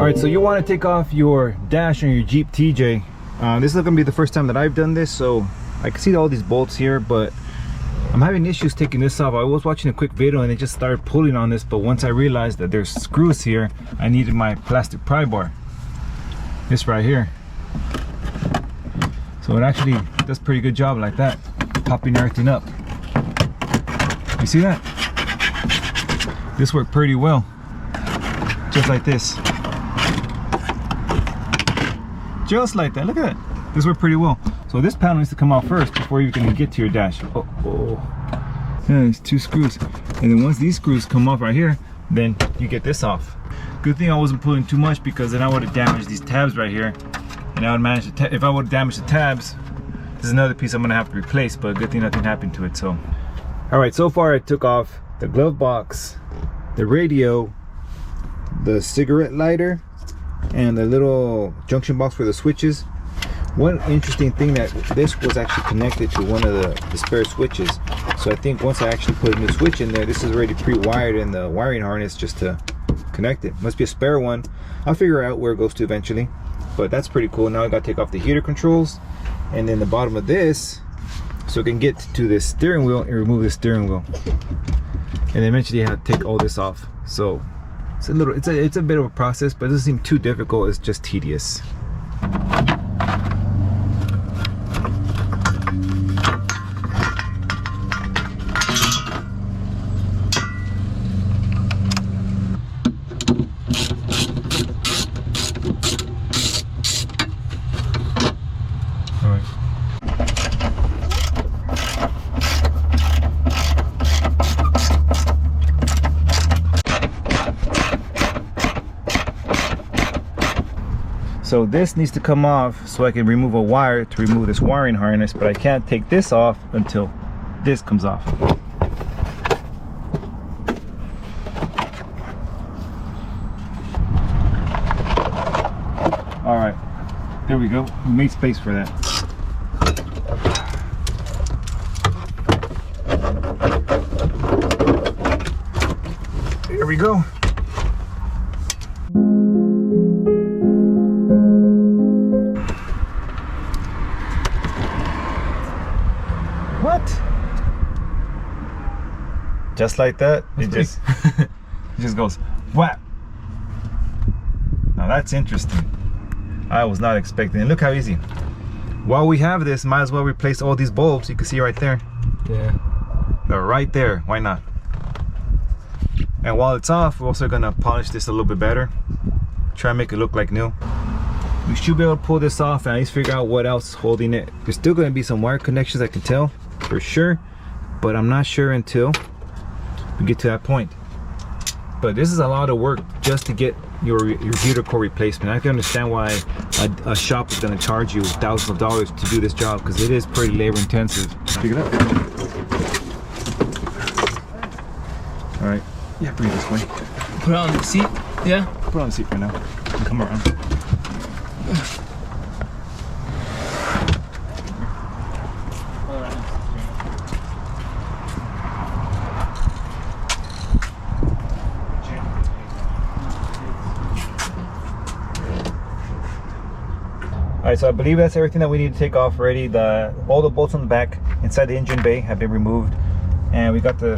Alright, so you want to take off your dash on your Jeep TJ. This is going to be the first time that I've done this, so I can see all these bolts here, but I'm having issues taking this off. I was watching a quick video and it just started pulling on this, but once I realized that there's screws here, I needed my plastic pry bar. This right here. So it actually does a pretty good job like that, popping everything up. You see that? This worked pretty well. Just like this. Just like that. Look at that. This worked pretty well. So this panel needs to come out first before you can get to your dash. Yeah, there's two screws. And then once these screws come off right here, then you get this off. Good thing I wasn't pulling too much, because then I would have damaged these tabs right here. And I would manage to, if I would have damaged the tabs, this is another piece I'm gonna have to replace, but good thing nothing happened to it. So, all right, so far I took off the glove box, the radio, the cigarette lighter, and the little junction box for the switches. One interesting thing, that this was actually connected to one of the spare switches. So I think once I actually put a new switch in there, this is already pre-wired in the wiring harness just to connect it. Must be a spare one. I'll figure out where it goes to eventually, but that's pretty cool. Now I gotta take off the heater controls and then the bottom of this, so I can get to this steering wheel and remove the steering wheel. And then eventually I have to take all this off. So it's a bit of a process, but it doesn't seem too difficult. It's just tedious. So this needs to come off so I can remove a wire to remove this wiring harness, but I can't take this off until this comes off. All right, there we go. We made space for that. There we go. What? Just like that, it just goes whap. Now that's interesting. I was not expecting it. Look how easy. While we have this, might as well replace all these bulbs. You can see right there. Yeah. They're right there. Why not? And while it's off, we're also gonna polish this a little bit better. Try and make it look like new. We should be able to pull this off and at least figure out what else is holding it. There's still gonna be some wire connections, I can tell for sure, but I'm not sure until we get to that point. But this is a lot of work just to get your heater core replacement. I can understand why a shop is going to charge you thousands of dollars to do this job, because it is pretty labor intensive. Pick it up. All right. Yeah, bring it this way. Put it on the seat. Yeah. Put it on the seat for now. And come around. Alright, so I believe that's everything that we need to take off already. All the bolts on the back inside the engine bay have been removed, and we got the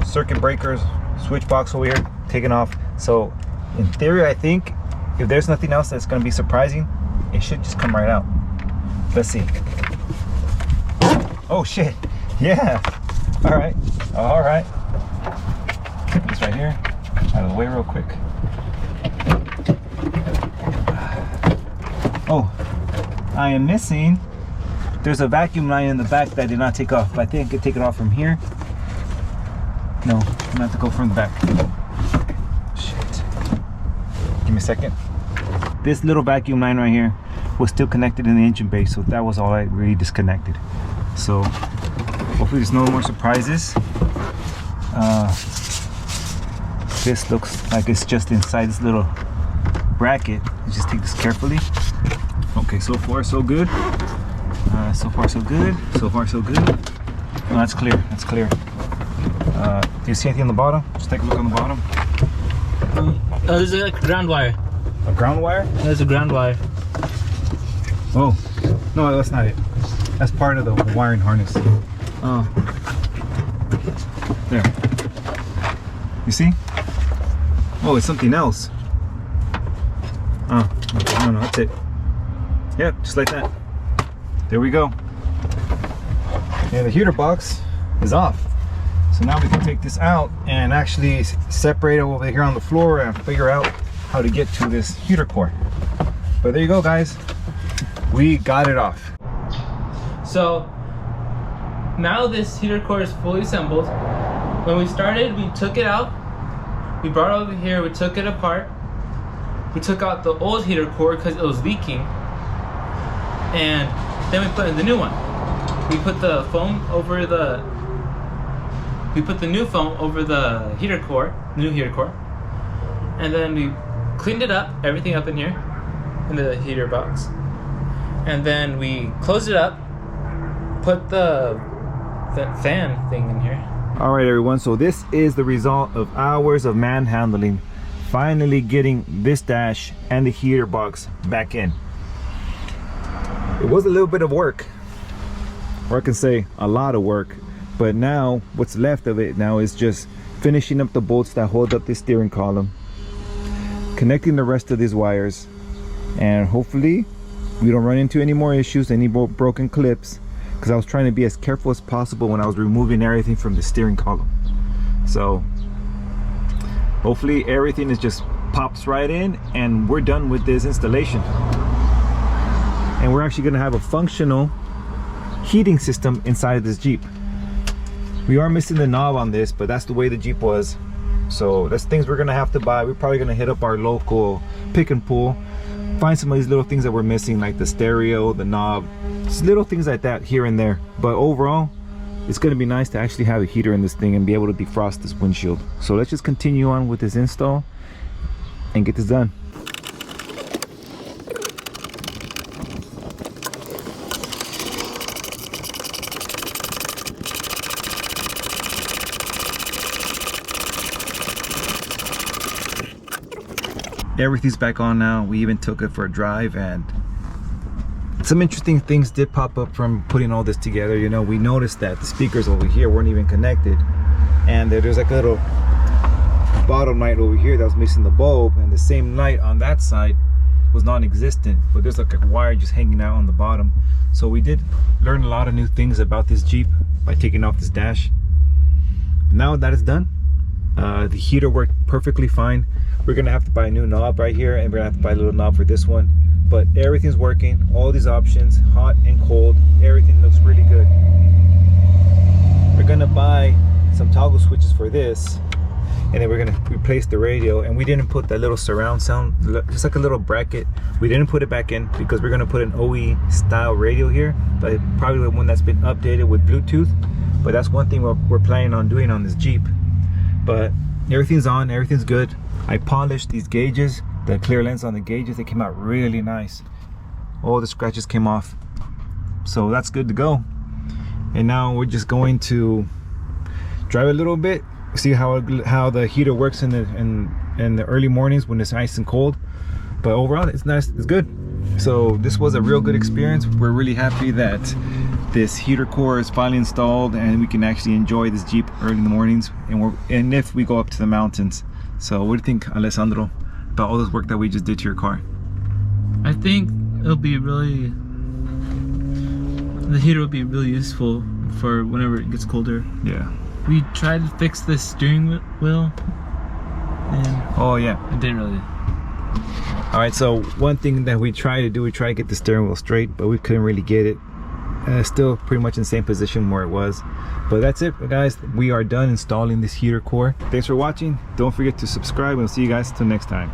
circuit breakers, switch box over here taken off. So in theory, I think if there's nothing else that's going to be surprising, it should just come right out. Let's see. Oh shit, yeah. Alright, get this right here out of the way real quick. Oh, I am missing, there's a vacuum line in the back that I did not take off, but I think I could take it off from here. No, I'm gonna have to go from the back. Shit. Give me a second. This little vacuum line right here was still connected in the engine bay, so that was all I really disconnected. So hopefully there's no more surprises. This looks like it's just inside this little bracket. Let's just take this carefully. Okay, so far so good. So far so good. So far so good. No, that's clear. That's clear. Do you see anything on the bottom? Just take a look on the bottom. This is like ground wire. A ground wire? That's a ground wire. Oh, no, that's not it. That's part of the wiring harness. Oh. There. You see? Oh, it's something else. Oh, no, that's it. Yep, just like that. There we go. And the heater box is off. So now we can take this out and actually separate it over here on the floor and figure out how to get to this heater core. But there you go, guys. We got it off. So now this heater core is fully assembled. When we started, we took it out. We brought it over here, we took it apart. We took out the old heater core because it was leaking. And then we put in the new one. We put the foam over the new foam over the heater core, new heater core. And then we cleaned it up, everything up in here, in the heater box. And then we closed it up, put the fan thing in here. All right, everyone, so this is the result of hours of manhandling, finally getting this dash and the heater box back in. It was a little bit of work, or I can say a lot of work, but now what's left of it now is just finishing up the bolts that hold up this steering column, connecting the rest of these wires, and hopefully we don't run into any more issues, any more broken clips, because I was trying to be as careful as possible when I was removing everything from the steering column. So hopefully everything is just pops right in and we're done with this installation. And we're actually going to have a functional heating system inside of this Jeep. We are missing the knob on this, but that's the way the Jeep was. So that's things we're going to have to buy. We're probably going to hit up our local pick and pull, find some of these little things that we're missing, like the stereo, the knob, just little things like that here and there. But overall, it's going to be nice to actually have a heater in this thing and be able to defrost this windshield. So let's just continue on with this install and get this done. Everything's back on now. We even took it for a drive, and some interesting things did pop up from putting all this together. You know, we noticed that the speakers over here weren't even connected, and there's like a little bottom light over here that was missing the bulb, and the same light on that side was non-existent, but there's like a wire just hanging out on the bottom. So we did learn a lot of new things about this Jeep by taking off this dash. Now that it's done, the heater worked perfectly fine. We're gonna have to buy a new knob right here, and we're gonna have to buy a little knob for this one, but everything's working. All these options, hot and cold, everything looks really good. We're gonna buy some toggle switches for this, and then we're gonna replace the radio. And we didn't put that little surround sound, just like a little bracket, we didn't put it back in because we're gonna put an OE style radio here, but probably the one that's been updated with Bluetooth. But that's one thing we're planning on doing on this Jeep. But everything's on, everything's good. I polished these gauges, the clear lens on the gauges. They came out really nice. All the scratches came off, so that's good to go. And now we're just going to drive a little bit, see how the heater works in the early mornings when it's nice and cold. But overall, it's nice, it's good. So this was a real good experience. We're really happy that this heater core is finally installed and we can actually enjoy this Jeep early in the mornings, and if we go up to the mountains. So what do you think, Alessandro, about all this work that we just did to your car? I think it'll be really, the heater will be really useful for whenever it gets colder. Yeah. We tried to fix the steering wheel, and oh yeah, it didn't really. All right, so one thing that we try to do, we try to get the steering wheel straight, but we couldn't really get it. Still pretty much in the same position where it was. But that's it, guys. We are done installing this heater core. Thanks for watching. Don't forget to subscribe, and we'll see you guys till next time.